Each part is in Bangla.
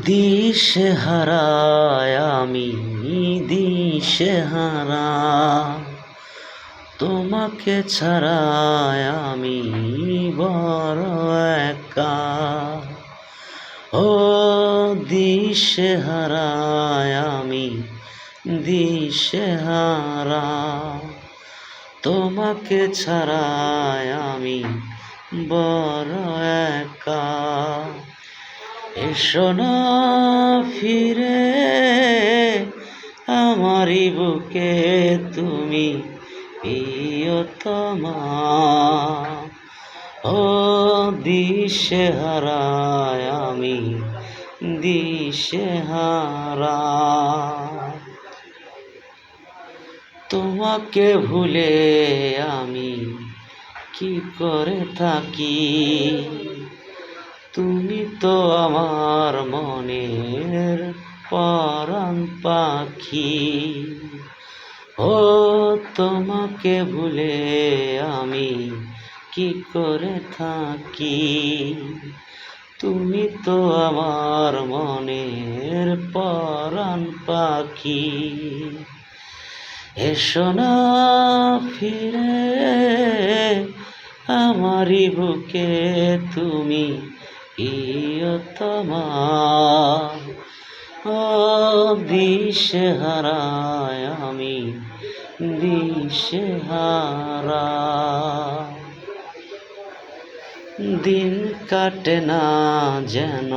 দিশেহারায় আমি দিশেহারা, তোমাকে ছাড়ায় আমি বড় একা। ও দিশেহারায় আমি দিশেহারা, তোমাকে ছাড়ায় আমি বড় একা। এসো না ফিরে আমারই বুকে তুমি প্রিয়তমা। ও দিশেহারায় আমি দিশেহারা, তোমাকে ভুলে আমি কি করে থাকি। তুমি তো আমার মনের পরাণ পাখি। ও তোমাকে ভুলে আমি কি করে থাকি। তুমি তো আমার মনের পরাণ পাখি। এসো না ফিরে আমারই বুকে তুমি প্রিয়তমা। ও দিশেহারায় আমি দিশেহারা, দিন কাটে না যেন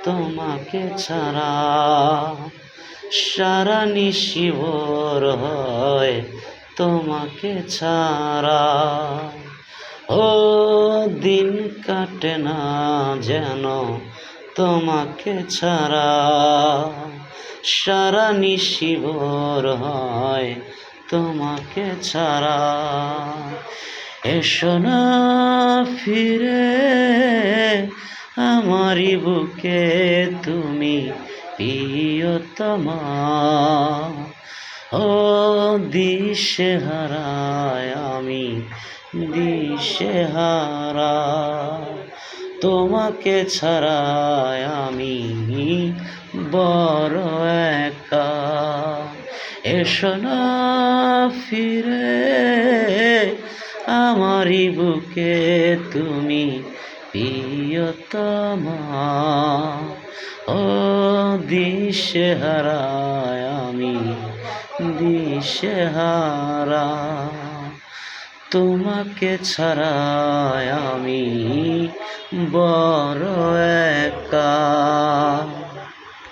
তোমাকে ছাড়া। সারা নিশি ভোর হয় তোমাকে ছাড়া। ও দিন কাটে না যেন তোমাকে ছাড়া। সারা নিশি ভোর হয় তোমাকে ছাড়া। এসো না ফিরে আমারই বুকে তুমি প্রিয়তমা। ও দিশেহারায় আমি দিশেহারা, তোমাকে ছাড়ায় আমি বড় একা। এসো না ফিরে আমারই বুকে তুমি প্রিয়তমা। ও দিশেহারায় আমি দিশেহারা, তোমাকে ছাড়ায় আমি বড় একা।